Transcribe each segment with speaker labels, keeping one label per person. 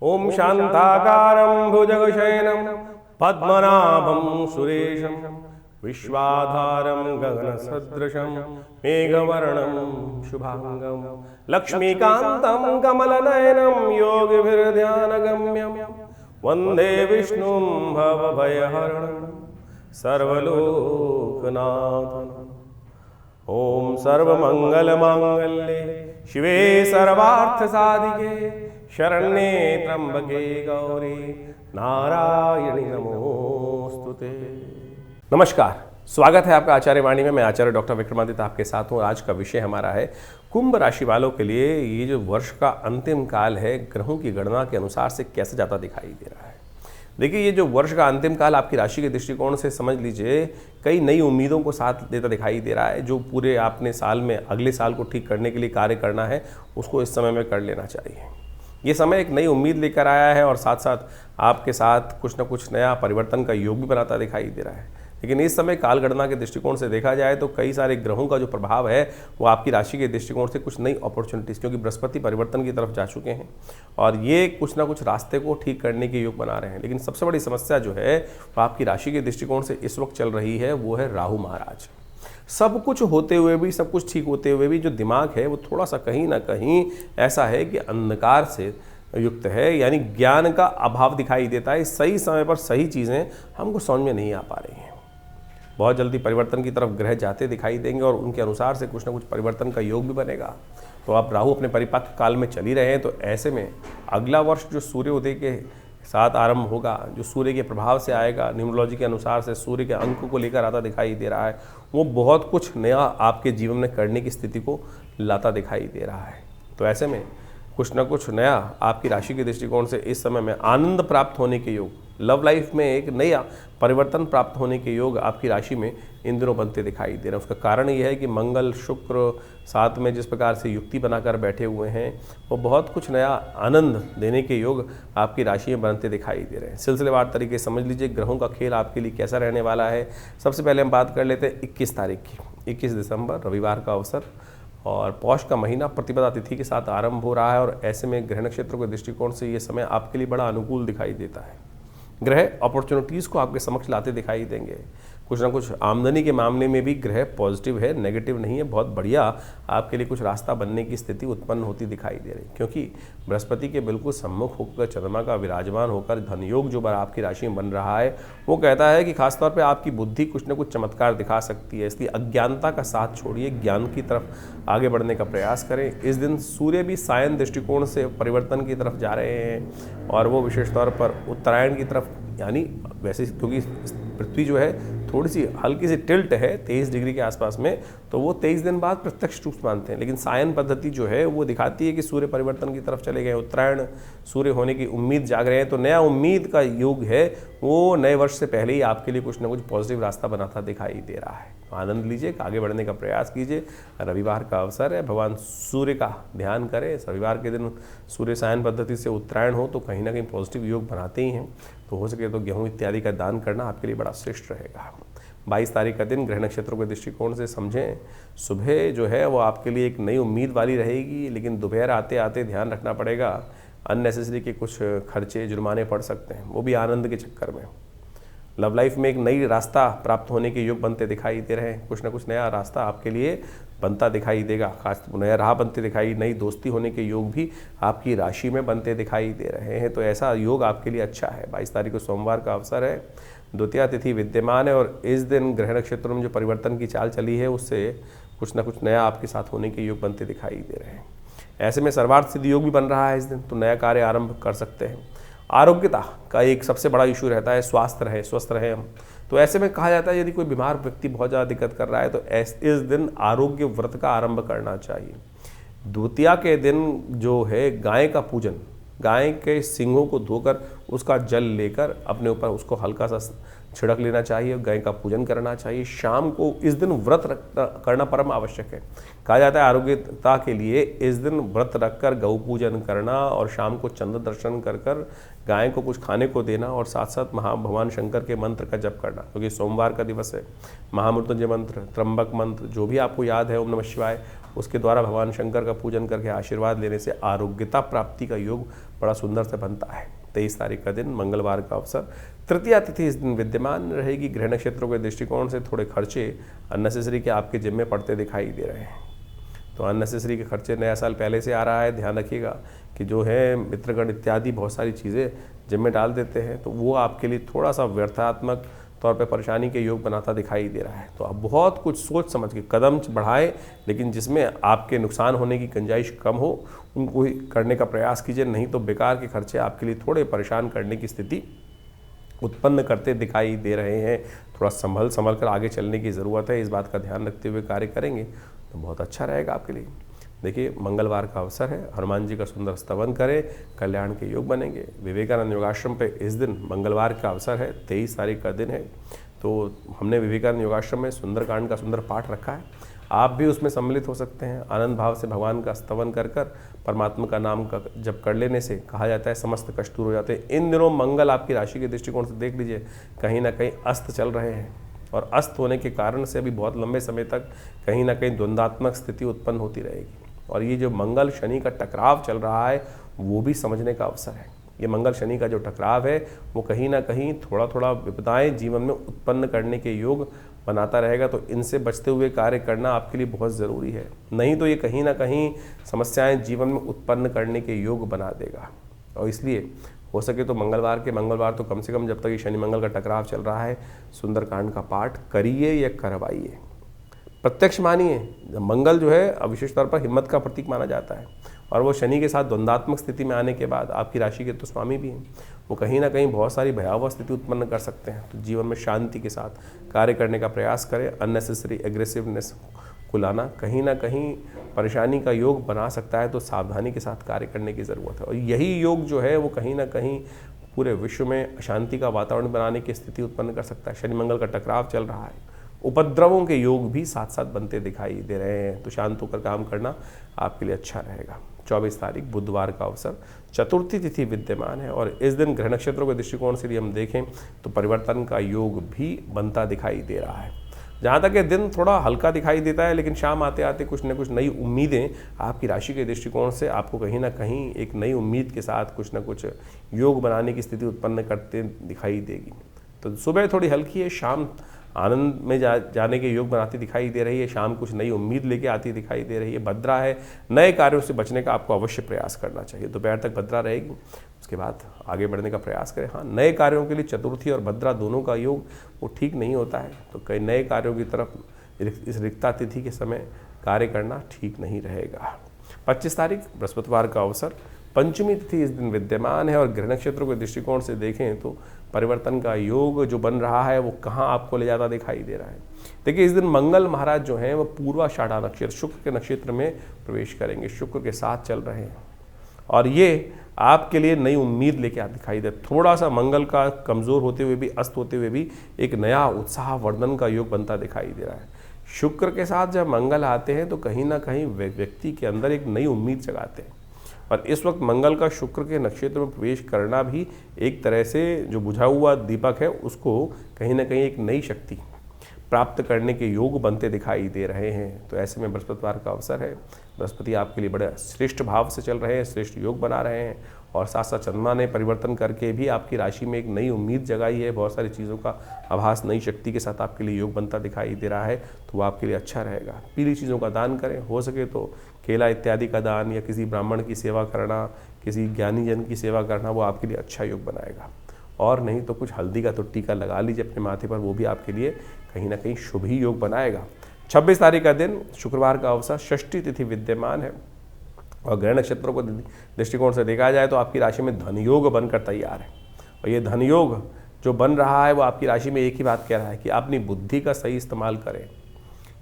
Speaker 1: ओम शांताकारं भुजगशयनं पद्मनाभं सुरेशं विश्वाधारं गगनसदृशं मेघवर्णं शुभांगं लक्ष्मीकान्तं कमलनयनं योगिभिर्ध्यानगम्यं वन्दे विष्णुं भवभयहरणं सर्वलोकनाथं। ओम सर्वमंगलमांगल्ये शिवे सर्वार्थसाधिके शरण्ये त्र्यंबके गौरी नारायणी नमोस्तुते। नमस्कार, स्वागत है आपका आचार्य वाणी में। मैं आचार्य डॉक्टर विक्रमादित्य आपके साथ हूँ। आज का विषय हमारा है कुंभ राशि वालों के लिए ये जो वर्ष का अंतिम काल है, ग्रहों की गणना के अनुसार से कैसे जाता दिखाई दे रहा है। देखिए, ये जो वर्ष का अंतिम काल आपकी राशि के दृष्टिकोण से समझ लीजिए कई नई उम्मीदों को साथ देता दिखाई दे रहा है। जो पूरे आपने साल में अगले साल को ठीक करने के लिए कार्य करना है, उसको इस समय में कर लेना चाहिए। ये समय एक नई उम्मीद लेकर आया है और साथ साथ आपके साथ कुछ ना कुछ नया परिवर्तन का योग भी बनाता दिखाई दे रहा है। लेकिन इस समय कालगणना के दृष्टिकोण से देखा जाए तो कई सारे ग्रहों का जो प्रभाव है वो आपकी राशि के दृष्टिकोण से कुछ नई अपॉर्चुनिटीज़, क्योंकि बृहस्पति परिवर्तन की तरफ जा चुके हैं और ये कुछ ना कुछ रास्ते को ठीक करने के योग बना रहे हैं। लेकिन सबसे बड़ी समस्या जो है वो आपकी राशि के दृष्टिकोण से इस वक्त चल रही है, वो है राहु महाराज। सब कुछ होते हुए भी, सब कुछ ठीक होते हुए भी जो दिमाग है वो थोड़ा सा कहीं ना कहीं ऐसा है कि अंधकार से युक्त है, यानी ज्ञान का अभाव दिखाई देता है। सही समय पर सही चीज़ें हमको समझ में नहीं आ पा रही हैं। बहुत जल्दी परिवर्तन की तरफ ग्रह जाते दिखाई देंगे और उनके अनुसार से कुछ ना कुछ परिवर्तन का योग भी बनेगा। तो आप राहु अपने परिपक्व काल में चल ही रहे हैं, तो ऐसे में अगला वर्ष जो सूर्योदय के साथ आरंभ होगा, जो सूर्य के प्रभाव से आएगा, न्यूमरोलॉजी के अनुसार से सूर्य के अंक को लेकर आता दिखाई दे रहा है, वो बहुत कुछ नया आपके जीवन में करने की स्थिति को लाता दिखाई दे रहा है। तो ऐसे में कुछ ना कुछ नया आपकी राशि के दृष्टिकोण से इस समय में आनंद प्राप्त होने के योग, लव लाइफ में एक नया परिवर्तन प्राप्त होने के योग आपकी राशि में इन दिनों बनते दिखाई दे रहे हैं। उसका कारण यह है कि मंगल शुक्र साथ में जिस प्रकार से युक्ति बनाकर बैठे हुए हैं, वो बहुत कुछ नया आनंद देने के योग आपकी राशि में बनते दिखाई दे रहे हैं। सिलसिलेवार तरीके से समझ लीजिए ग्रहों का खेल आपके लिए कैसा रहने वाला है। सबसे पहले हम बात कर लेते हैं 21 तारीख की। 21 दिसंबर रविवार का अवसर और पौष का महीना प्रतिपदा तिथि के साथ आरंभ हो रहा है और ऐसे में ग्रह नक्षत्रों के दृष्टिकोण से ये समय आपके लिए बड़ा अनुकूल दिखाई देता है। ग्रह अपॉर्चुनिटीज़ को आपके समक्ष लाते दिखाई देंगे। कुछ ना कुछ आमदनी के मामले में भी ग्रह पॉजिटिव है, नेगेटिव नहीं है। बहुत बढ़िया आपके लिए कुछ रास्ता बनने की स्थिति उत्पन्न होती दिखाई दे रही, क्योंकि बृहस्पति के बिल्कुल सम्मुख होकर चंद्रमा का विराजमान होकर धनयोग जो आपकी राशि में बन रहा है, वो कहता है कि खासतौर पे आपकी बुद्धि कुछ ना कुछ चमत्कार दिखा सकती है। इसलिए अज्ञानता का साथ छोड़िए, ज्ञान की तरफ आगे बढ़ने का प्रयास करें। इस दिन सूर्य भी सायन दृष्टिकोण से परिवर्तन की तरफ जा रहे हैं और वो विशेष तौर पर उत्तरायण की तरफ, यानी वैसे क्योंकि पृथ्वी जो है थोड़ी सी हल्की सी टिल्ट है 23 डिग्री के आसपास में, तो वो 23 दिन बाद प्रत्यक्ष रूप से मानते हैं। लेकिन सायन पद्धति जो है वो दिखाती है कि सूर्य परिवर्तन की तरफ चले गए, उत्तरायण सूर्य होने की उम्मीद जाग रहे हैं। तो नया उम्मीद का योग है, वो नए वर्ष से पहले ही आपके लिए कुछ ना कुछ पॉजिटिव रास्ता बनाता दिखाई दे रहा है। तो आनंद लीजिए, आगे बढ़ने का प्रयास कीजिए। रविवार का अवसर है, भगवान सूर्य का ध्यान करें। रविवार के दिन सूर्य सायन पद्धति से उत्तरायण हो तो कहीं ना कहीं पॉजिटिव योग बनाते ही हैं। तो हो सके तो गेहूँ इत्यादि का दान करना आपके लिए बड़ा श्रेष्ठ रहेगा। 22 तारीख का दिन ग्रह नक्षत्रों के दृष्टिकोण से समझें, सुबह जो है वो आपके लिए एक नई उम्मीद वाली रहेगी, लेकिन दोपहर आते आते ध्यान रखना पड़ेगा, अननेसेसरी के कुछ खर्चे जुर्माने पड़ सकते हैं, वो भी आनंद के चक्कर में। लव लाइफ में एक नई रास्ता प्राप्त होने के योग बनते दिखाई दे रहे हैं। कुछ ना कुछ नया रास्ता आपके लिए बनता दिखाई देगा, खास नया राह बनते दिखाई, नई दोस्ती होने के योग भी आपकी राशि में बनते दिखाई दे रहे हैं। तो ऐसा योग आपके लिए अच्छा है। 22 तारीख को सोमवार का अवसर है, द्वितीया तिथि विद्यमान है और इस दिन ग्रह नक्षत्रों में जो परिवर्तन की चाल चली है उससे कुछ ना कुछ नया आपके साथ होने के योग बनते दिखाई दे रहे हैं। ऐसे में सर्वार्थ सिद्धि योग भी बन रहा है इस दिन, तो नया कार्य आरंभ कर सकते हैं। आरोग्यता का एक सबसे बड़ा इशू रहता है, स्वास्थ्य रहे, स्वस्थ रहे हम। तो ऐसे में कहा जाता है यदि कोई बीमार व्यक्ति बहुत ज़्यादा दिक्कत कर रहा है तो इस दिन आरोग्य व्रत का आरंभ करना चाहिए। द्वितीया के दिन जो है गाय का पूजन, गाय के सींगों को धोकर उसका जल लेकर अपने ऊपर उसको हल्का सा छिड़क लेना चाहिए, गाय का पूजन करना चाहिए। शाम को इस दिन व्रत करना परम आवश्यक है। कहा जाता है आरोग्यता के लिए इस दिन व्रत रखकर गौ पूजन करना और शाम को चंद्र दर्शन कर कर गाय को कुछ खाने को देना और साथ साथ भगवान शंकर के मंत्र का जप करना, क्योंकि सोमवार का दिवस है। महामृत्युंजय मंत्र, त्र्यंबक मंत्र जो भी आपको याद है, ओम नमः शिवाय, उसके द्वारा भगवान शंकर का पूजन करके आशीर्वाद लेने से आरोग्यता प्राप्ति का योग बड़ा सुंदर से बनता है। 23 तारीख का दिन मंगलवार का अवसर, तृतीया तिथि इस दिन विद्यमान रहेगी। गृह नक्षत्रों के दृष्टिकोण से थोड़े खर्चे अननेसेसरी के आपके जिम में पड़ते दिखाई दे रहे हैं। तो अननेसेसरी के खर्चे, नया साल पहले से आ रहा है, ध्यान रखिएगा कि जो है मित्रगण इत्यादि बहुत सारी चीज़ें जिम में डाल देते हैं, तो वो आपके लिए थोड़ा सा व्यर्थात्मक तौर पे परेशानी के योग बनाता दिखाई दे रहा है। तो आप बहुत कुछ सोच समझ के कदम बढ़ाएं, लेकिन जिसमें आपके नुकसान होने की गुंजाइश कम हो उनको ही करने का प्रयास कीजिए, नहीं तो बेकार के खर्चे आपके लिए थोड़े परेशान करने की स्थिति उत्पन्न करते दिखाई दे रहे हैं। थोड़ा संभल कर आगे चलने की ज़रूरत है। इस बात का ध्यान रखते हुए कार्य करेंगे तो बहुत अच्छा रहेगा आपके लिए। देखिए, मंगलवार का अवसर है, हनुमान जी का सुंदर स्तवन करें, कल्याण के योग बनेंगे। विवेकानंद योगाश्रम पे इस दिन मंगलवार का अवसर है, 23 तारीख का दिन है। तो हमने विवेकानंद योगाश्रम में सुंदरकांड का सुंदर पाठ रखा है, आप भी उसमें सम्मिलित हो सकते हैं। आनंद भाव से भगवान का स्तवन कर परमात्मा का नाम का जप कर लेने से कहा जाता है समस्त कष्ट दूर हो जाते हैं। इन दिनों मंगल आपकी राशि के दृष्टिकोण से देख लीजिए कहीं ना कहीं अस्त चल रहे हैं, और अस्त होने के कारण से अभी बहुत लंबे समय तक कहीं ना कहीं द्वंद्वात्मक स्थिति उत्पन्न होती रहेगी। और ये जो मंगल शनि का टकराव चल रहा है वो भी समझने का अवसर है। ये मंगल शनि का जो टकराव है वो कहीं ना कहीं थोड़ा थोड़ा विपदाएं जीवन में उत्पन्न करने के योग बनाता रहेगा, तो इनसे बचते हुए कार्य करना आपके लिए बहुत ज़रूरी है। नहीं तो ये कहीं ना कहीं समस्याएं जीवन में उत्पन्न करने के योग बना देगा। और इसलिए हो सके तो मंगलवार तो कम से कम जब तक ये शनि मंगल का टकराव चल रहा है सुंदरकांड का पाठ करिए या करवाइए, प्रत्यक्ष मानिए। मंगल जो है विशेष तौर पर हिम्मत का प्रतीक माना जाता है, और वो शनि के साथ द्वंद्वात्मक स्थिति में आने के बाद आपकी राशि के तो स्वामी भी हैं, वो कहीं ना कहीं बहुत सारी भयावह स्थिति उत्पन्न कर सकते हैं। तो जीवन में शांति के साथ कार्य करने का प्रयास करें। अननेसेसरी एग्रेसिवनेस को लाना कहीं ना कहीं परेशानी का योग बना सकता है, तो सावधानी के साथ कार्य करने की ज़रूरत है। और यही योग जो है वो कहीं ना कहीं पूरे विश्व में अशांति का वातावरण बनाने की स्थिति उत्पन्न कर सकता है। शनि मंगल का टकराव चल रहा है, उपद्रवों के योग भी साथ साथ बनते दिखाई दे रहे हैं, तो शांत होकर काम करना आपके लिए अच्छा रहेगा। 24 तारीख बुधवार का अवसर, चतुर्थी तिथि विद्यमान है, और इस दिन ग्रह नक्षत्रों के दृष्टिकोण से यदि हम देखें तो परिवर्तन का योग भी बनता दिखाई दे रहा है। जहाँ तक ये दिन थोड़ा हल्का दिखाई देता है, लेकिन शाम आते आते कुछ न कुछ नई उम्मीदें आपकी राशि के दृष्टिकोण से आपको कहीं ना कहीं एक नई उम्मीद के साथ कुछ न कुछ योग बनाने की स्थिति उत्पन्न करते दिखाई देगी। तो सुबह थोड़ी हल्की है, शाम आनंद में जाने के योग बनाती दिखाई दे रही है, शाम कुछ नई उम्मीद लेके आती दिखाई दे रही है। भद्रा है, नए कार्यों से बचने का आपको अवश्य प्रयास करना चाहिए। दोपहर तक भद्रा रहेगी, उसके बाद आगे बढ़ने का प्रयास करें। हाँ, नए कार्यों के लिए चतुर्थी और भद्रा दोनों का योग वो ठीक नहीं होता है, तो कई नए कार्यों की तरफ इस रिक्ता तिथि के समय कार्य करना ठीक नहीं रहेगा। 25 तारीख बृहस्पतिवार का अवसर, पंचमी तिथि इस दिन विद्यमान है, और गृह नक्षत्रों के दृष्टिकोण से देखें तो परिवर्तन का योग जो बन रहा है वो कहाँ आपको ले जाता दिखाई दे रहा है। देखिए, इस दिन मंगल महाराज जो हैं वो पूर्वाषाढ़ा नक्षत्र शुक्र के नक्षत्र में प्रवेश करेंगे, शुक्र के साथ चल रहे हैं, और ये आपके लिए नई उम्मीद लेके आ दिखाई दे। थोड़ा सा मंगल का कमज़ोर होते हुए भी, अस्त होते हुए भी एक नया उत्साह वर्धन का योग बनता दिखाई दे रहा है। शुक्र के साथ जब मंगल आते हैं तो कहीं ना कहीं व्यक्ति के अंदर एक नई उम्मीद जगाते हैं, और इस वक्त मंगल का शुक्र के नक्षत्र में प्रवेश करना भी एक तरह से जो बुझा हुआ दीपक है उसको कहीं ना कहीं एक नई शक्ति प्राप्त करने के योग बनते दिखाई दे रहे हैं। तो ऐसे में बृहस्पतिवार का अवसर है, बृहस्पति आपके लिए बड़े श्रेष्ठ भाव से चल रहे हैं, श्रेष्ठ योग बना रहे हैं, और साथ साथ चंद्रमा ने परिवर्तन करके भी आपकी राशि में एक नई उम्मीद जगाई है। बहुत सारी चीज़ों का आभास नई शक्ति के साथ आपके लिए योग बनता दिखाई दे रहा है, तो वो आपके लिए अच्छा रहेगा। पीली चीज़ों का दान करें, हो सके तो केला इत्यादि का दान, या किसी ब्राह्मण की सेवा करना, किसी ज्ञानी जन की सेवा करना, वो आपके लिए अच्छा योग बनाएगा। और नहीं तो कुछ हल्दी का तो टीका लगा लीजिए अपने माथे पर, वो भी आपके लिए कहीं ना कहीं शुभ ही योग बनाएगा। 26 तारीख का दिन शुक्रवार का अवसर, षष्ठी तिथि विद्यमान है, और ग्रह नक्षत्रों को दृष्टिकोण से देखा जाए तो आपकी राशि में धन योग बनकर तैयार है। और ये धन योग जो बन रहा है वो आपकी राशि में एक ही बात कह रहा है कि अपनी बुद्धि का सही इस्तेमाल करें,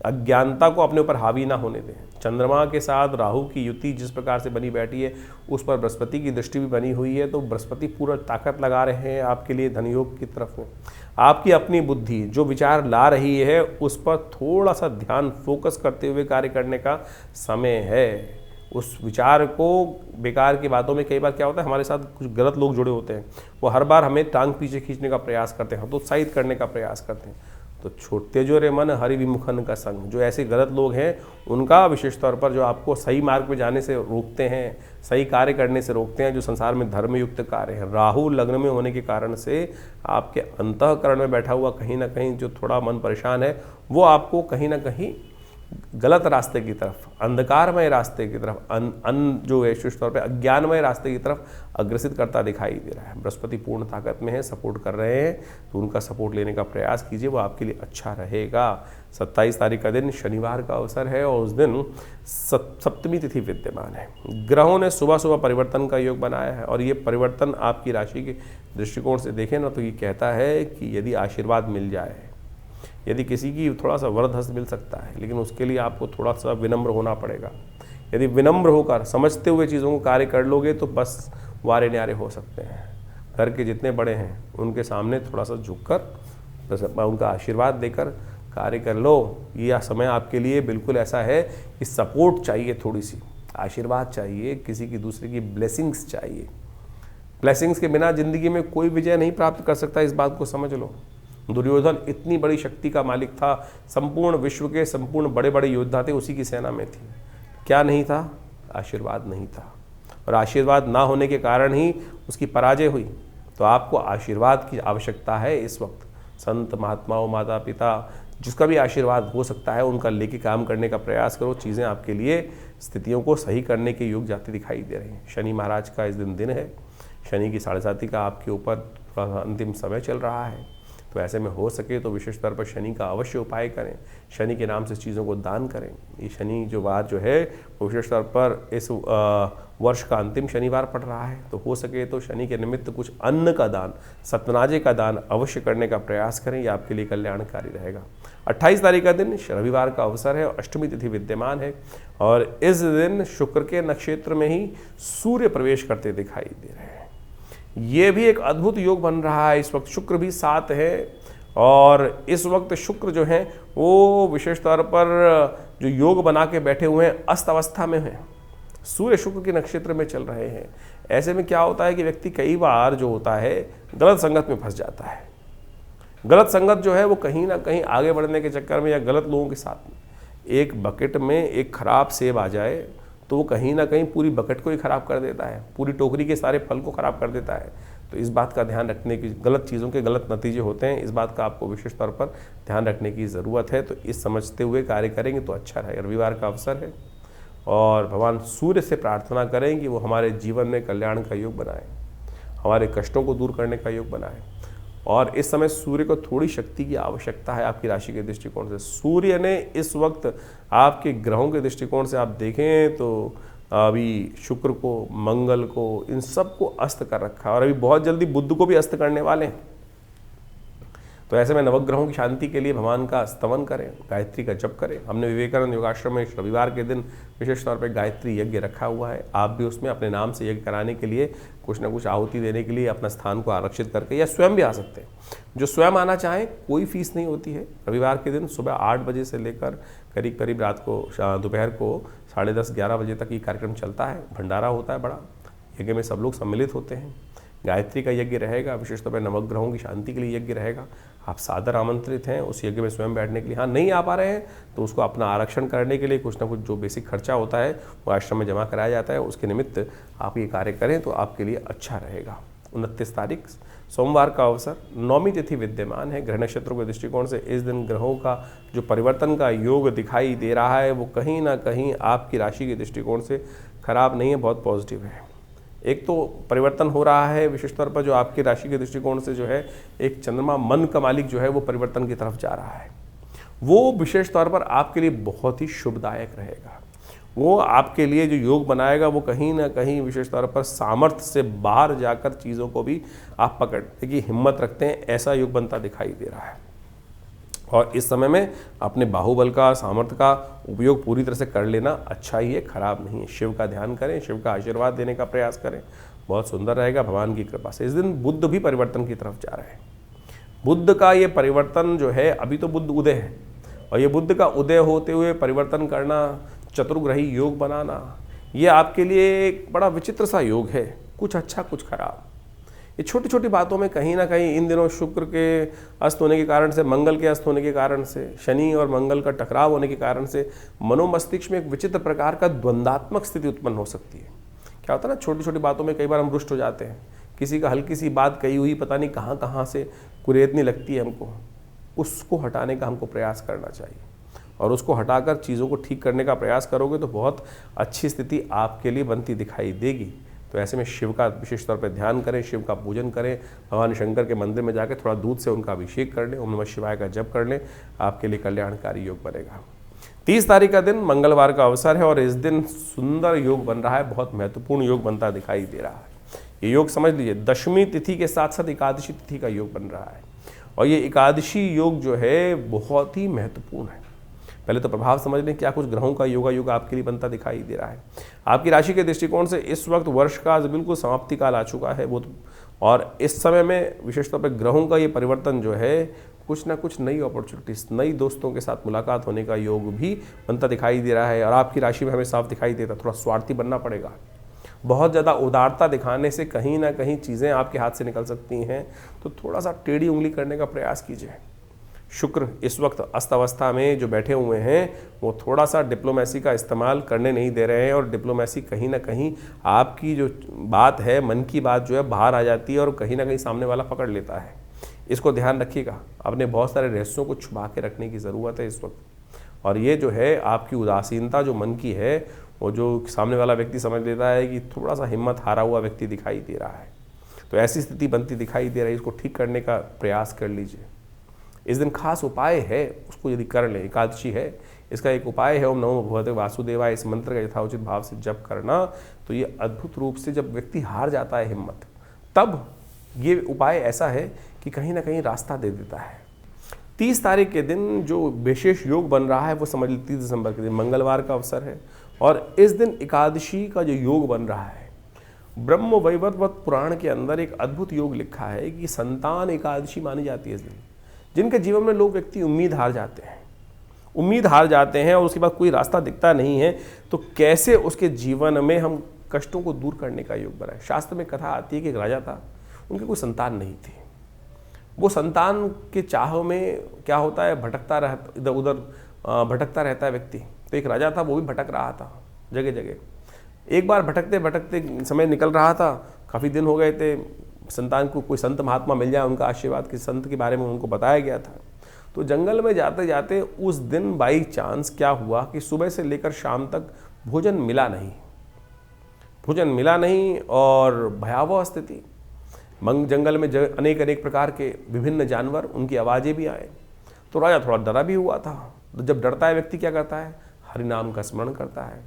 Speaker 1: अज्ञानता को अपने ऊपर हावी ना होने दें। चंद्रमा के साथ राहु की युति जिस प्रकार से बनी बैठी है, उस पर बृहस्पति की दृष्टि भी बनी हुई है, तो बृहस्पति पूरा ताकत लगा रहे हैं आपके लिए धनयोग की तरफ में। आपकी अपनी बुद्धि जो विचार ला रही है उस पर थोड़ा सा ध्यान फोकस करते हुए कार्य करने का समय है। उस विचार को, बेकार की बातों में कई बार क्या होता है, हमारे साथ कुछ गलत लोग जुड़े होते हैं, वो हर बार हमें टांग पीछे खींचने का प्रयास करते हैं, हतोत्साहित करने का प्रयास करते हैं। तो छोड़ते जो रे मन हरि विमुखन का संग, जो ऐसे गलत लोग हैं उनका विशेष तौर पर जो आपको सही मार्ग पे जाने से रोकते हैं, सही कार्य करने से रोकते हैं, जो संसार में धर्मयुक्त कार्य हैं। राहु लग्न में होने के कारण से आपके अंतःकरण में बैठा हुआ कहीं ना कहीं जो थोड़ा मन परेशान है, वो आपको कहीं ना कहीं गलत रास्ते की तरफ, अंधकारमय रास्ते की तरफ, जो है विशेष तौर पे अज्ञानमय रास्ते की तरफ अग्रसित करता दिखाई दे रहा है। बृहस्पति पूर्ण ताकत में है, सपोर्ट कर रहे हैं, तो उनका सपोर्ट लेने का प्रयास कीजिए, वो आपके लिए अच्छा रहेगा। 27 तारीख का दिन शनिवार का अवसर है और उस दिन सप्तमी तिथि विद्यमान है। ग्रहों ने सुबह सुबह परिवर्तन का योग बनाया है और ये परिवर्तन आपकी राशि के दृष्टिकोण से देखें ना तो ये कहता है कि यदि आशीर्वाद मिल जाए, यदि किसी की थोड़ा सा वरद हस्त मिल सकता है, लेकिन उसके लिए आपको थोड़ा सा विनम्र होना पड़ेगा। यदि विनम्र होकर समझते हुए चीज़ों को कार्य कर लोगे तो बस वारे न्यारे हो सकते हैं। घर के जितने बड़े हैं उनके सामने थोड़ा सा झुककर उनका आशीर्वाद देकर कार्य कर लो। यह समय आपके लिए बिल्कुल ऐसा है कि सपोर्ट चाहिए, थोड़ी सी आशीर्वाद चाहिए, किसी की दूसरे की ब्लेसिंग्स चाहिए। ब्लेसिंग्स के बिना ज़िंदगी में कोई विजय नहीं प्राप्त कर सकता, इस बात को समझ लो। दुर्योधन इतनी बड़ी शक्ति का मालिक था, संपूर्ण विश्व के संपूर्ण बड़े बड़े योद्धा थे, उसी की सेना में थी। क्या नहीं था? आशीर्वाद नहीं था, और आशीर्वाद ना होने के कारण ही उसकी पराजय हुई। तो आपको आशीर्वाद की आवश्यकता है इस वक्त। संत महात्माओं, माता पिता, जिसका भी आशीर्वाद हो सकता है उनका लेके काम करने का प्रयास करो। चीज़ें आपके लिए स्थितियों को सही करने के योग जाते दिखाई दे रहे हैं। शनि महाराज का इस दिन है, शनि की 7.5 का आपके ऊपर अंतिम समय चल रहा है। तो ऐसे में हो सके तो विशेष तौर पर शनि का अवश्य उपाय करें, शनि के नाम से चीज़ों को दान करें। ये शनि जो वार जो है वो विशेष तौर पर इस वर्ष का अंतिम शनिवार पड़ रहा है, तो हो सके तो शनि के निमित्त कुछ अन्न का दान, सतनाजे का दान अवश्य करने का प्रयास करें, ये आपके लिए कल्याणकारी रहेगा। 28 तारीख का दिन रविवार का अवसर है और अष्टमी तिथि विद्यमान है और इस दिन शुक्र के नक्षत्र में ही सूर्य प्रवेश करते दिखाई दे रहे हैं। ये भी एक अद्भुत योग बन रहा है। इस वक्त शुक्र भी साथ है और इस वक्त शुक्र जो है वो विशेष तौर पर जो योग बना के बैठे हुए हैं अस्त अवस्था में हैं। सूर्य शुक्र के नक्षत्र में चल रहे हैं। ऐसे में क्या होता है कि व्यक्ति कई बार जो होता है गलत संगत में फंस जाता है। गलत संगत जो है वो कहीं ना कहीं आगे बढ़ने के चक्कर में या गलत लोगों के साथ में, एक बकेट में एक खराब सेब आ जाए तो वो कहीं ना कहीं पूरी बकेट को ही खराब कर देता है, पूरी टोकरी के सारे फल को खराब कर देता है। तो इस बात का ध्यान रखने की, गलत चीज़ों के गलत नतीजे होते हैं, इस बात का आपको विशेष तौर पर ध्यान रखने की ज़रूरत है। तो इस समझते हुए कार्य करेंगे तो अच्छा रहेगा। रविवार का अवसर है और भगवान सूर्य से प्रार्थना करें कि वो हमारे जीवन में कल्याण का योग बनाए, हमारे कष्टों को दूर करने का योग बनाए। और इस समय सूर्य को थोड़ी शक्ति की आवश्यकता है आपकी राशि के दृष्टिकोण से। सूर्य ने इस वक्त आपके ग्रहों के दृष्टिकोण से आप देखें तो अभी शुक्र को, मंगल को, इन सब को अस्त कर रखा है और अभी बहुत जल्दी बुध को भी अस्त करने वाले हैं। तो ऐसे में नवग्रहों की शांति के लिए भगवान का स्तवन करें, गायत्री का जप करें। हमने विवेकानंद योगाश्रम में रविवार के दिन विशेष तौर पर गायत्री यज्ञ रखा हुआ है। आप भी उसमें अपने नाम से यज्ञ कराने के लिए, कुछ ना कुछ आहुति देने के लिए अपना स्थान को आरक्षित करके या स्वयं भी आ सकते हैं। जो स्वयं आना चाहें कोई फीस नहीं होती है। रविवार के दिन सुबह 8 बजे से लेकर करीब करीब रात को दोपहर को 10:30-11 बजे तक ये कार्यक्रम चलता है। भंडारा होता है बड़ा, यज्ञ में सब लोग सम्मिलित होते हैं। गायत्री का यज्ञ रहेगा, विशेष तौर पर नवग्रहों की शांति के लिए यज्ञ रहेगा। आप सादर आमंत्रित हैं उस यज्ञ में स्वयं बैठने के लिए। हाँ, नहीं आ पा रहे हैं तो उसको अपना आरक्षण करने के लिए कुछ ना कुछ जो बेसिक खर्चा होता है वो आश्रम में जमा कराया जाता है। उसके निमित्त आप ये कार्य करें तो आपके लिए अच्छा रहेगा। 29 तारीख सोमवार का अवसर, नौमी तिथि विद्यमान है। ग्रह नक्षत्रों के दृष्टिकोण से इस दिन ग्रहों का जो परिवर्तन का योग दिखाई दे रहा है वो कहीं ना कहीं आपकी राशि के दृष्टिकोण से खराब नहीं है, बहुत पॉजिटिव है। एक तो परिवर्तन हो रहा है विशेष तौर पर जो आपकी राशि के दृष्टिकोण से जो है एक चंद्रमा मन का मालिक जो है वो परिवर्तन की तरफ जा रहा है। वो विशेष तौर पर आपके लिए बहुत ही शुभदायक रहेगा। वो आपके लिए जो योग बनाएगा वो कहीं ना कहीं विशेष तौर पर सामर्थ्य से बाहर जाकर चीज़ों को भी आप पकड़ने की हिम्मत रखते हैं, ऐसा योग बनता दिखाई दे रहा है। और इस समय में अपने बाहुबल का, सामर्थ्य का उपयोग पूरी तरह से कर लेना अच्छा ही है, खराब नहीं है। शिव का ध्यान करें, शिव का आशीर्वाद देने का प्रयास करें, बहुत सुंदर रहेगा भगवान की कृपा से। इस दिन बुध भी परिवर्तन की तरफ जा रहे हैं। बुध का ये परिवर्तन जो है, अभी तो बुध उदय है और ये बुध का उदय होते हुए परिवर्तन करना, चतुर्ग्रही योग बनाना, ये आपके लिए एक बड़ा विचित्र सा योग है, कुछ अच्छा कुछ खराब। ये छोटी छोटी बातों में कहीं ना कहीं इन दिनों शुक्र के अस्त होने के कारण से, मंगल के अस्त होने के कारण से, शनि और मंगल का टकराव होने के कारण से मनोमस्तिष्क में एक विचित्र प्रकार का द्वंद्वात्मक स्थिति उत्पन्न हो सकती है। क्या होता है ना, छोटी छोटी बातों में कई बार हम रुष्ट हो जाते हैं। किसी का हल्की सी बात कही हुई पता नहीं कहाँ कहाँ से कुरेदनी लगती है हमको, उसको हटाने का हमको प्रयास करना चाहिए और उसको हटाकर चीज़ों को ठीक करने का प्रयास करोगे तो बहुत अच्छी स्थिति आपके लिए बनती दिखाई देगी। तो ऐसे में शिव का विशेष तौर पर ध्यान करें, शिव का पूजन करें, भगवान शंकर के मंदिर में जाकर थोड़ा दूध से उनका अभिषेक कर लें, ओम नमः शिवाय का जप कर लें, आपके लिए कल्याणकारी योग बनेगा। 30 तारीख का दिन मंगलवार का अवसर है और इस दिन सुंदर योग बन रहा है, बहुत महत्वपूर्ण योग बनता दिखाई दे रहा है। ये योग समझ लीजिए, दशमी तिथि के साथ साथ एकादशी तिथि का योग बन रहा है और ये एकादशी योग जो है बहुत ही महत्वपूर्ण है। पहले तो प्रभाव समझ लें, क्या कुछ ग्रहों का योगा योग आपके लिए बनता दिखाई दे रहा है। आपकी राशि के दृष्टिकोण से इस वक्त वर्ष का बिल्कुल समाप्ति काल आ चुका है वो, और इस समय में विशेष तौर पर ग्रहों का ये परिवर्तन जो है कुछ ना कुछ नई अपॉर्चुनिटीज, नई दोस्तों के साथ मुलाकात होने का योग भी बनता दिखाई दे रहा है। और आपकी राशि में हमें साफ दिखाई देता थोड़ा स्वार्थी बनना पड़ेगा। बहुत ज़्यादा उदारता दिखाने से कहीं ना कहीं चीज़ें आपके हाथ से निकल सकती हैं, तो थोड़ा सा टेढ़ी उंगली करने का प्रयास कीजिए। शुक्र इस वक्त अस्त अवस्था में जो बैठे हुए हैं वो थोड़ा सा डिप्लोमेसी का इस्तेमाल करने नहीं दे रहे हैं और डिप्लोमेसी कहीं ना कहीं आपकी जो बात है, मन की बात जो है बाहर आ जाती है और कहीं ना कहीं सामने वाला पकड़ लेता है। इसको ध्यान रखिएगा, अपने बहुत सारे रहस्यों को छुपा के रखने की ज़रूरत है इस वक्त। और ये जो है आपकी उदासीनता जो मन की है, वो जो सामने वाला व्यक्ति समझ लेता है कि थोड़ा सा हिम्मत हारा हुआ व्यक्ति दिखाई दे रहा है, तो ऐसी स्थिति बनती दिखाई दे रही है। इसको ठीक करने का प्रयास कर लीजिए। इस दिन खास उपाय है, उसको यदि कर लें, एकादशी है, इसका एक उपाय है ओम नमो भगवते वासुदेवाय, इस मंत्र का यथाउचित भाव से जप करना। तो ये अद्भुत रूप से जब व्यक्ति हार जाता है हिम्मत, तब ये उपाय ऐसा है कि कहीं ना कहीं रास्ता दे देता है। 30 तारीख के दिन जो विशेष योग बन रहा है वो समझ लीजिए 30 दिसंबर के दिन मंगलवार का अवसर है और इस दिन एकादशी का जो योग बन रहा है, ब्रह्म वैवर्त पुराण के अंदर एक अद्भुत योग लिखा है कि संतान एकादशी मानी जाती है इस दिन। जिनके जीवन में लोग व्यक्ति उम्मीद हार जाते हैं और उसके बाद कोई रास्ता दिखता नहीं है, तो कैसे उसके जीवन में हम कष्टों को दूर करने का योग बनाए। शास्त्र में कथा आती है कि एक राजा था, उनकी कोई संतान नहीं थी। वो संतान के चाह में क्या होता है, भटकता रहता, इधर उधर भटकता रहता है व्यक्ति। तो एक राजा था, वो भी भटक रहा था जगह जगह। एक बार भटकते भटकते समय निकल रहा था, काफ़ी दिन हो गए थे, संतान को कोई संत महात्मा मिल जाए, उनका आशीर्वाद किसी संत के बारे में उनको बताया गया था। तो जंगल में जाते जाते उस दिन बाई चांस क्या हुआ कि सुबह से लेकर शाम तक भोजन मिला नहीं और भयावह स्थिति। जंगल में अनेक अनेक प्रकार के विभिन्न जानवर, उनकी आवाज़ें भी आए। तो राजा थोड़ा डरा भी हुआ था। तो जब डरता है व्यक्ति क्या करता है, हरि नाम का स्मरण करता है,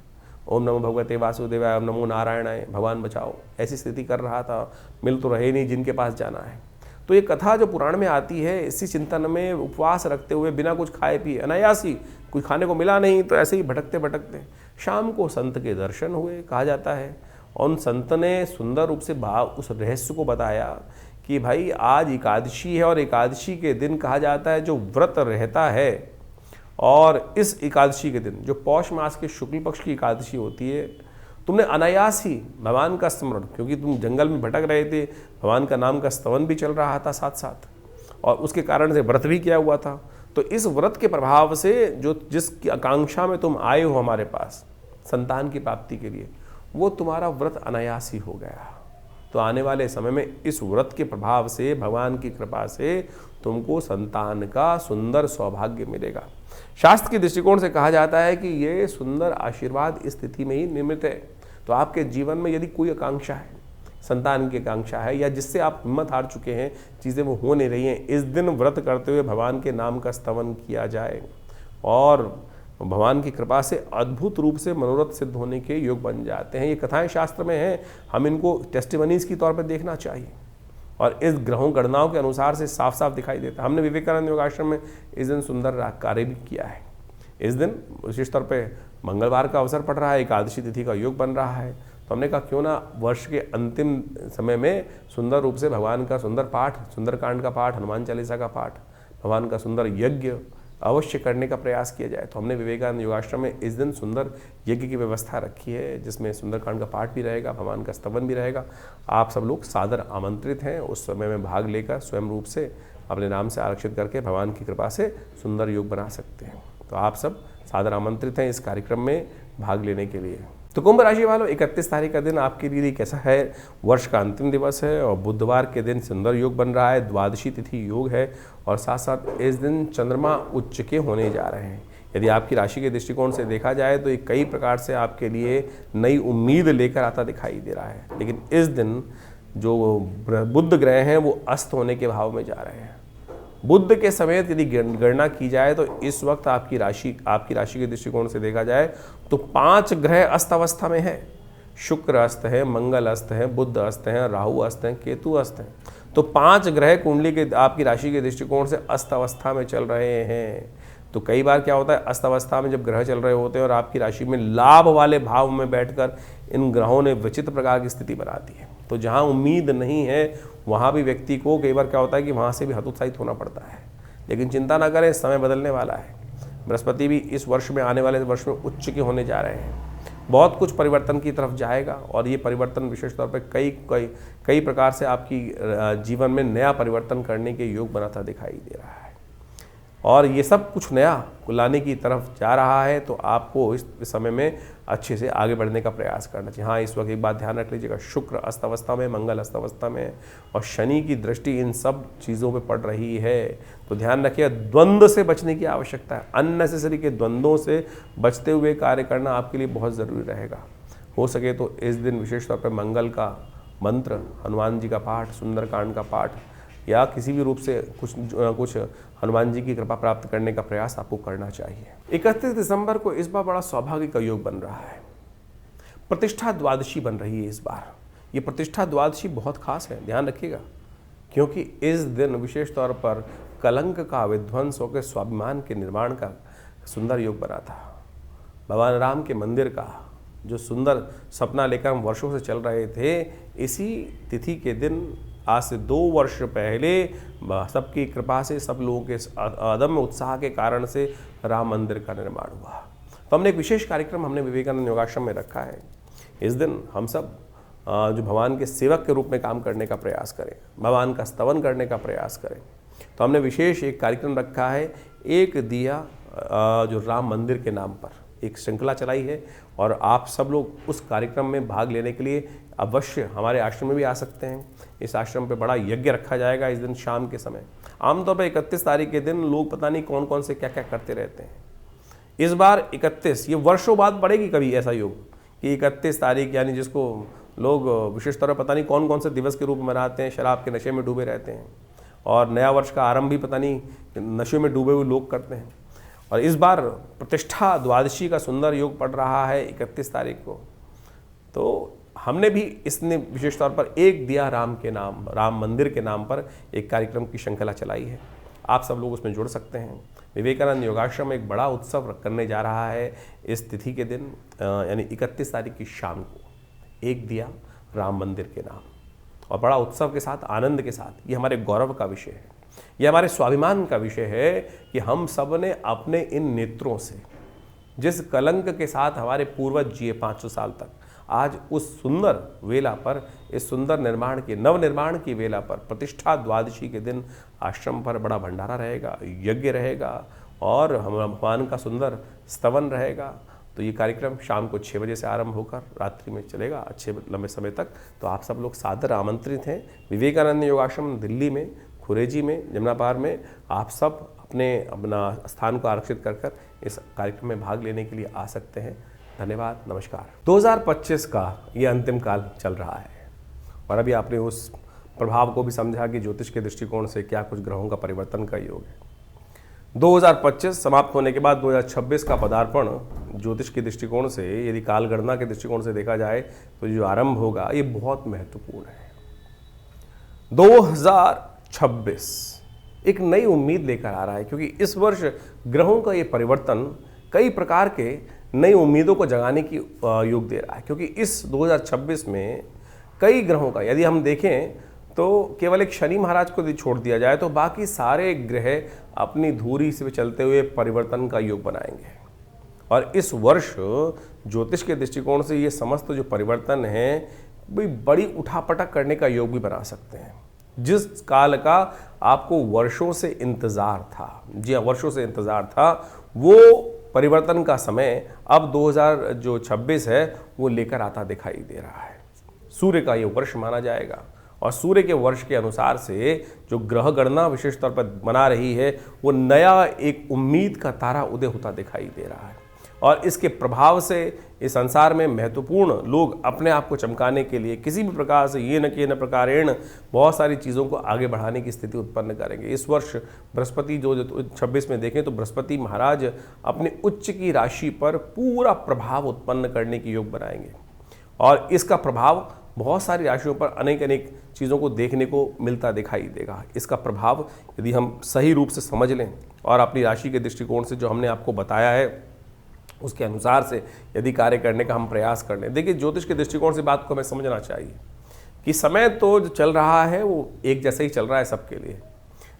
Speaker 1: ओम नमो भगवते वासुदेवाय, ओम नमो नारायणाय, भगवान बचाओ। ऐसी स्थिति कर रहा था, मिल तो रहे नहीं जिनके पास जाना है। तो ये कथा जो पुराण में आती है, इसी चिंतन में उपवास रखते हुए बिना कुछ खाए पिए, अनायासी, कुछ खाने को मिला नहीं तो ऐसे ही भटकते भटकते शाम को संत के दर्शन हुए, कहा जाता है। और उन संत ने सुंदर रूप से उस रहस्य को बताया कि भाई आज एकादशी है और एकादशी के दिन कहा जाता है जो व्रत रहता है, और इस एकादशी के दिन जो पौष मास के शुक्ल पक्ष की एकादशी होती है, तुमने अनायास ही भगवान का स्मरण, क्योंकि तुम जंगल में भटक रहे थे, भगवान का नाम का स्तवन भी चल रहा था साथ साथ, और उसके कारण से व्रत भी किया हुआ था। तो इस व्रत के प्रभाव से जो जिसकी आकांक्षा में तुम आए हो हमारे पास संतान की प्राप्ति के लिए, वो तुम्हारा व्रत अनायास ही हो गया। तो आने वाले समय में इस व्रत के प्रभाव से, भगवान की कृपा से तुमको संतान का सुंदर सौभाग्य मिलेगा। शास्त्र के दृष्टिकोण से कहा जाता है कि ये सुंदर आशीर्वाद इस स्थिति में ही निर्मित है। तो आपके जीवन में यदि कोई आकांक्षा है, संतान की आकांक्षा है, या जिससे आप हिम्मत हार चुके हैं, चीज़ें वो हो नहीं रही हैं, इस दिन व्रत करते हुए भगवान के नाम का स्तवन किया जाए और भगवान की कृपा से अद्भुत रूप से मनोरथ सिद्ध होने के योग बन जाते हैं। ये कथाएं शास्त्र में हैं, हम इनको टेस्टिमनीज की तौर पर देखना चाहिए और इस ग्रहों गणनाओं के अनुसार से साफ साफ दिखाई देता है। हमने विवेकानंद योगाश्रम में इस दिन सुंदर कार्य भी किया है। इस दिन विशेष तौर पे मंगलवार का अवसर पड़ रहा है, एकादशी तिथि का योग बन रहा है, तो हमने कहा क्यों ना वर्ष के अंतिम समय में सुंदर रूप से भगवान का सुंदर पाठ, सुंदरकांड का पाठ, हनुमान चालीसा का पाठ, भगवान का सुंदर यज्ञ, अवश्य करने का प्रयास किया जाए। तो हमने विवेकानंद योगाश्रम में इस दिन सुंदर यज्ञ की व्यवस्था रखी है, जिसमें सुंदरकांड का पाठ भी रहेगा, भगवान का स्तवन भी रहेगा। आप सब लोग सादर आमंत्रित हैं उस समय में भाग लेकर स्वयं रूप से अपने नाम से आरक्षित करके भगवान की कृपा से सुंदर योग बना सकते हैं। तो आप सब सादर आमंत्रित हैं इस कार्यक्रम में भाग लेने के लिए। तो कुंभ राशि वालों, 31 तारीख का दिन आपके लिए कैसा है? वर्ष का अंतिम दिवस है और बुधवार के दिन सुंदर योग बन रहा है, द्वादशी तिथि योग है और साथ साथ इस दिन चंद्रमा उच्च के होने जा रहे हैं। यदि आपकी राशि के दृष्टिकोण से देखा जाए तो ये कई प्रकार से आपके लिए नई उम्मीद लेकर आता दिखाई दे रहा है। लेकिन इस दिन जो बुध ग्रह हैं वो अस्त होने के भाव में जा रहे हैं। बुध के समेत यदि गणना की जाए तो इस वक्त आपकी राशि के दृष्टिकोण से देखा जाए तो 5 ग्रह अस्त अवस्था में है। शुक्र अस्त है, मंगल अस्त है, बुध अस्त है, राहु अस्त है, केतु अस्त है। तो 5 ग्रह कुंडली के आपकी राशि के दृष्टिकोण से अस्त अवस्था में चल रहे हैं। तो कई बार क्या होता है, अस्त अवस्था में जब ग्रह चल रहे होते हैं और आपकी राशि में लाभ वाले भाव में बैठकर इन ग्रहों ने विचित्र प्रकार की स्थिति बनाती है। तो जहाँ उम्मीद नहीं है वहाँ भी व्यक्ति को कई बार क्या होता है कि वहाँ से भी हतोत्साहित होना पड़ता है। लेकिन चिंता ना करें, समय बदलने वाला है। बृहस्पति भी इस वर्ष में, आने वाले वर्ष में उच्च के होने जा रहे हैं। बहुत कुछ परिवर्तन की तरफ जाएगा और ये परिवर्तन विशेष तौर पर कई प्रकार से आपकी जीवन में नया परिवर्तन करने के योग बनाता दिखाई दे रहा है। और ये सब कुछ नया लाने की तरफ जा रहा है। तो आपको इस समय में अच्छे से आगे बढ़ने का प्रयास करना चाहिए। हाँ, इस वक्त एक बात ध्यान रख लीजिएगा, शुक्र अस्त अवस्था में, मंगल अस्त अवस्था में और शनि की दृष्टि इन सब चीज़ों पे पड़ रही है। तो ध्यान रखिए, द्वंद्व से बचने की आवश्यकता है। अननेसेसरी के द्वंद्वों से बचते हुए कार्य करना आपके लिए बहुत ज़रूरी रहेगा। हो सके तो इस दिन विशेष तौर पर मंगल का मंत्र, हनुमान जी का पाठ, सुंदरकांड का पाठ या किसी भी रूप से कुछ हनुमान जी की कृपा प्राप्त करने का प्रयास आपको करना चाहिए। 31 दिसंबर को इस बार बड़ा सौभाग्य का योग बन रहा है। प्रतिष्ठा द्वादशी बन रही है इस बार। ये प्रतिष्ठा द्वादशी बहुत खास है, ध्यान रखिएगा, क्योंकि इस दिन विशेष तौर पर कलंक का विध्वंस होकर स्वाभिमान के निर्माण का सुंदर योग बना था। भगवान राम के मंदिर का जो सुंदर सपना लेकर हम वर्षों से चल रहे थे, इसी तिथि के दिन आज से 2 वर्ष पहले सबकी कृपा से, सब लोगों के अदम्य उत्साह के कारण से राम मंदिर का निर्माण हुआ। तो हमने एक विशेष कार्यक्रम हमने विवेकानंद योगाश्रम में रखा है। इस दिन हम सब जो भगवान के सेवक के रूप में काम करने का प्रयास करें, भगवान का स्तवन करने का प्रयास करें। तो हमने विशेष एक कार्यक्रम रखा है, एक दिया जो राम मंदिर के नाम पर एक श्रृंखला चलाई है और आप सब लोग उस कार्यक्रम में भाग लेने के लिए अवश्य हमारे आश्रम में भी आ सकते हैं। इस आश्रम पे बड़ा यज्ञ रखा जाएगा इस दिन शाम के समय। आमतौर पर 31 तारीख के दिन लोग पता नहीं कौन कौन से क्या क्या करते रहते हैं। इस बार 31, ये वर्षों बाद पड़ेगी कभी ऐसा योग कि 31 तारीख, यानी जिसको लोग विशेष तौर पर पता नहीं कौन कौन से दिवस के रूप में मनाते हैं, शराब के नशे में डूबे रहते हैं और नया वर्ष का आरंभ भी पता नहीं नशे में डूबे हुए लोग करते हैं। और इस बार प्रतिष्ठा द्वादशी का सुंदर योग पड़ रहा है 31 तारीख को। तो हमने भी इसने विशेष तौर पर एक दिया राम मंदिर के नाम पर एक कार्यक्रम की श्रृंखला चलाई है। आप सब लोग उसमें जुड़ सकते हैं। विवेकानंद योगाश्रम एक बड़ा उत्सव करने जा रहा है इस तिथि के दिन, यानी 31 तारीख की शाम को, एक दिया राम मंदिर के नाम, और बड़ा उत्सव के साथ, आनंद के साथ। ये हमारे गौरव का विषय है, ये हमारे स्वाभिमान का विषय है कि हम सब ने अपने इन नेत्रों से जिस कलंक के साथ हमारे पूर्वज जिए 500 साल तक, आज उस सुंदर वेला पर, इस सुंदर निर्माण के नवनिर्माण की वेला पर, प्रतिष्ठा द्वादशी के दिन आश्रम पर बड़ा भंडारा रहेगा, यज्ञ रहेगा और भगवान का सुंदर स्तवन रहेगा। तो ये कार्यक्रम शाम को 6 बजे से आरंभ होकर रात्रि में चलेगा, अच्छे लंबे समय तक। तो आप सब लोग सादर आमंत्रित हैं। विवेकानंद योगाश्रम दिल्ली में, खुरेजी में, जमुना पार में आप सब अपना स्थान को आरक्षित कर इस कार्यक्रम में भाग लेने के लिए आ सकते हैं। धन्यवाद, नमस्कार। 2025 का ये अंतिम काल चल रहा है और अभी आपने उस प्रभाव को भी समझा कि ज्योतिष के दृष्टिकोण से क्या कुछ ग्रहों का परिवर्तन का योग है। 2025 समाप्त होने के बाद 2026 का पदार्पण ज्योतिष के दृष्टिकोण से, यदि कालगणना के दृष्टिकोण से देखा जाए तो जो आरंभ होगा ये बहुत महत्वपूर्ण है। 2026 एक नई उम्मीद लेकर आ रहा है, क्योंकि इस वर्ष ग्रहों का ये परिवर्तन कई प्रकार के नई उम्मीदों को जगाने की योग दे रहा है। क्योंकि इस 2026 में कई ग्रहों का, यदि हम देखें तो केवल एक शनि महाराज को यदि छोड़ दिया जाए तो बाकी सारे ग्रह अपनी धुरी से चलते हुए परिवर्तन का योग बनाएंगे। और इस वर्ष ज्योतिष के दृष्टिकोण से ये समस्त जो परिवर्तन है भी बड़ी उठापटक करने का योग भी बना सकते हैं। जिस काल का आपको वर्षों से इंतजार था, जी हाँ वर्षों से इंतजार था, वो परिवर्तन का समय अब 2026 है वो लेकर आता दिखाई दे रहा है। सूर्य का ये वर्ष माना जाएगा और सूर्य के वर्ष के अनुसार से जो ग्रह गणना विशेष तौर पर बना रही है वो नया एक उम्मीद का तारा उदय होता दिखाई दे रहा है। और इसके प्रभाव से इस संसार में महत्वपूर्ण लोग अपने आप को चमकाने के लिए किसी भी प्रकार से ये न कि न प्रकारेण बहुत सारी चीज़ों को आगे बढ़ाने की स्थिति उत्पन्न करेंगे। इस वर्ष बृहस्पति जो 26 में देखें तो बृहस्पति महाराज अपने उच्च की राशि पर पूरा प्रभाव उत्पन्न करने की योग बनाएंगे और इसका प्रभाव बहुत सारी राशियों पर अनेक अनेक चीज़ों को देखने को मिलता दिखाई देगा। इसका प्रभाव यदि हम सही रूप से समझ लें और अपनी राशि के दृष्टिकोण से जो हमने आपको बताया है उसके अनुसार से यदि कार्य करने का हम प्रयास कर लें। देखिए ज्योतिष के दृष्टिकोण से बात को हमें समझना चाहिए कि समय तो जो चल रहा है वो एक जैसे ही चल रहा है सबके लिए,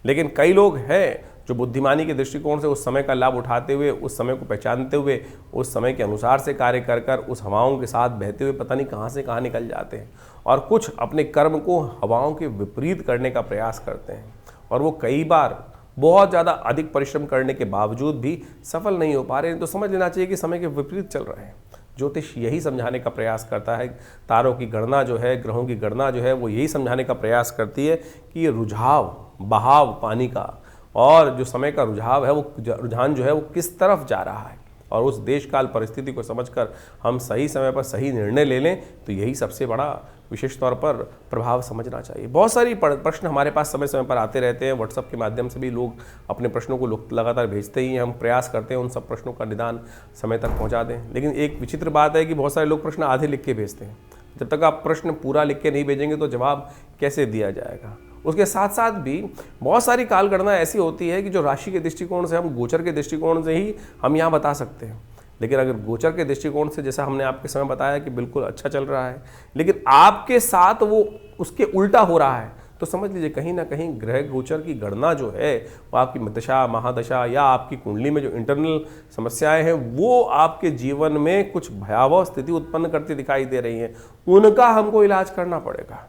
Speaker 1: लेकिन कई लोग हैं जो बुद्धिमानी के दृष्टिकोण से उस समय का लाभ उठाते हुए, उस समय को पहचानते हुए, उस समय के अनुसार से कार्य कर कर उस हवाओं के साथ बहते हुए पता नहीं कहाँ से कहाँ निकल जाते हैं और कुछ अपने कर्म को हवाओं के विपरीत करने का प्रयास करते हैं और वो कई बार बहुत ज़्यादा अधिक परिश्रम करने के बावजूद भी सफल नहीं हो पा रहे हैं। तो समझ लेना चाहिए कि समय के विपरीत चल रहे हैं। ज्योतिष यही समझाने का प्रयास करता है, तारों की गणना जो है, ग्रहों की गणना जो है वो यही समझाने का प्रयास करती है कि ये रुझाव, बहाव पानी का और जो समय का रुझाव है वो रुझान जो है वो किस तरफ जा रहा है और उस देश काल परिस्थिति को समझकर हम सही समय पर सही निर्णय ले लें तो यही सबसे बड़ा विशेष तौर पर प्रभाव समझना चाहिए। बहुत सारी प्रश्न हमारे पास समय समय पर आते रहते हैं। व्हाट्सएप के माध्यम से भी लोग अपने प्रश्नों को लगातार भेजते ही हैं। हम प्रयास करते हैं उन सब प्रश्नों का निदान समय तक पहुंचा दें। लेकिन एक विचित्र बात है कि बहुत सारे लोग प्रश्न आधे लिख के भेजते हैं। जब तक आप प्रश्न पूरा लिख के नहीं भेजेंगे तो जवाब कैसे दिया जाएगा। उसके साथ साथ भी बहुत सारी काल गणना ऐसी होती है कि जो राशि के दृष्टिकोण से, हम गोचर के दृष्टिकोण से ही हम यहाँ बता सकते हैं। लेकिन अगर गोचर के दृष्टिकोण से जैसा हमने आपके समय बताया कि बिल्कुल अच्छा चल रहा है, लेकिन आपके साथ वो उसके उल्टा हो रहा है, तो समझ लीजिए कहीं ना कहीं ग्रह गोचर की गणना जो है वो आपकी दशा, महादशा या आपकी कुंडली में जो इंटरनल समस्याएं हैं वो आपके जीवन में कुछ भयावह स्थिति उत्पन्न करती दिखाई दे रही हैं। उनका हमको इलाज करना पड़ेगा।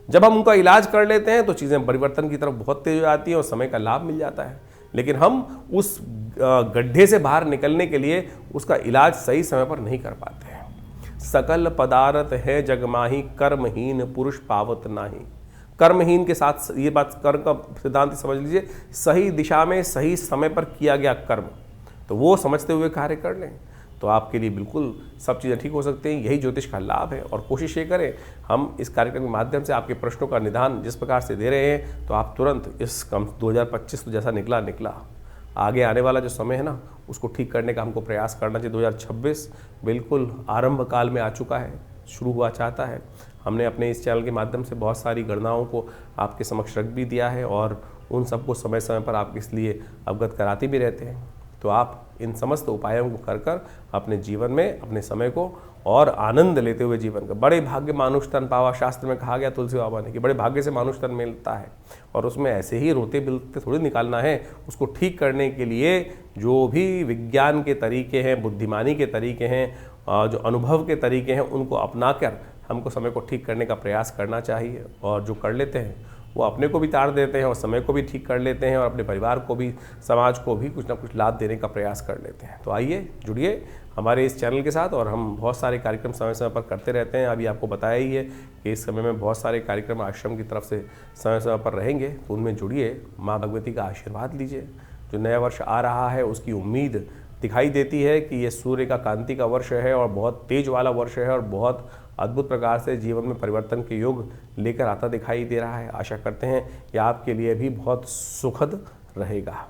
Speaker 1: जब हम उनका इलाज कर लेते हैं तो चीज़ें परिवर्तन की तरफ बहुत तेज हो जाती हैं और समय का लाभ मिल जाता है। लेकिन हम उस गड्ढे से बाहर निकलने के लिए उसका इलाज सही समय पर नहीं कर पाते हैं। सकल पदार्थ है जगमाही, कर्महीन पुरुष पावत नाही। कर्महीन के साथ ये बात, कर्म का सिद्धांत समझ लीजिए, सही दिशा में सही समय पर किया गया कर्म, तो वो समझते हुए कार्य कर लें तो आपके लिए बिल्कुल सब चीज़ें ठीक हो सकती हैं। यही ज्योतिष का लाभ है और कोशिश ये करें हम इस कार्यक्रम के माध्यम से आपके प्रश्नों का निदान जिस प्रकार से दे रहे हैं तो आप तुरंत इस 2025 तो जैसा निकला आगे आने वाला जो समय है ना उसको ठीक करने का हमको प्रयास करना चाहिए। 2026 बिल्कुल आरंभ काल में आ चुका है, शुरू हुआ चाहता है। हमने अपने इस चैनल के माध्यम से बहुत सारी गणनाओं को आपके समक्ष रख भी दिया है और उन सबको समय समय पर आप इसलिए अवगत कराते भी रहते हैं। तो आप इन समस्त उपायों को कर कर अपने जीवन में अपने समय को और आनंद लेते हुए जीवन का, बड़े भाग्य मानुष तन पावा, शास्त्र में कहा गया तुलसी बाबा ने कि बड़े भाग्य से मानुष तन मिलता है और उसमें ऐसे ही रोते बिलते थोड़ी निकालना है। उसको ठीक करने के लिए जो भी विज्ञान के तरीके हैं, बुद्धिमानी के तरीके हैं, जो अनुभव के तरीके हैं, उनको अपना कर हमको समय को ठीक करने का प्रयास करना चाहिए। और जो कर लेते हैं वो अपने को भी ताड़ देते हैं और समय को भी ठीक कर लेते हैं और अपने परिवार को भी, समाज को भी कुछ ना कुछ लाभ देने का प्रयास कर लेते हैं। तो आइए जुड़िए हमारे इस चैनल के साथ और हम बहुत सारे कार्यक्रम समय समय पर करते रहते हैं। अभी आपको बताया ही है कि इस समय में बहुत सारे कार्यक्रम आश्रम की तरफ से समय समय पर रहेंगे, तो उनमें जुड़िए, माँ भगवती का आशीर्वाद लीजिए। जो नया वर्ष आ रहा है उसकी उम्मीद दिखाई देती है कि ये सूर्य का कांति का वर्ष है और बहुत तेज वाला वर्ष है और बहुत अद्भुत प्रकार से जीवन में परिवर्तन के योग लेकर आता दिखाई दे रहा है। आशा करते हैं कि आपके लिए भी बहुत सुखद रहेगा।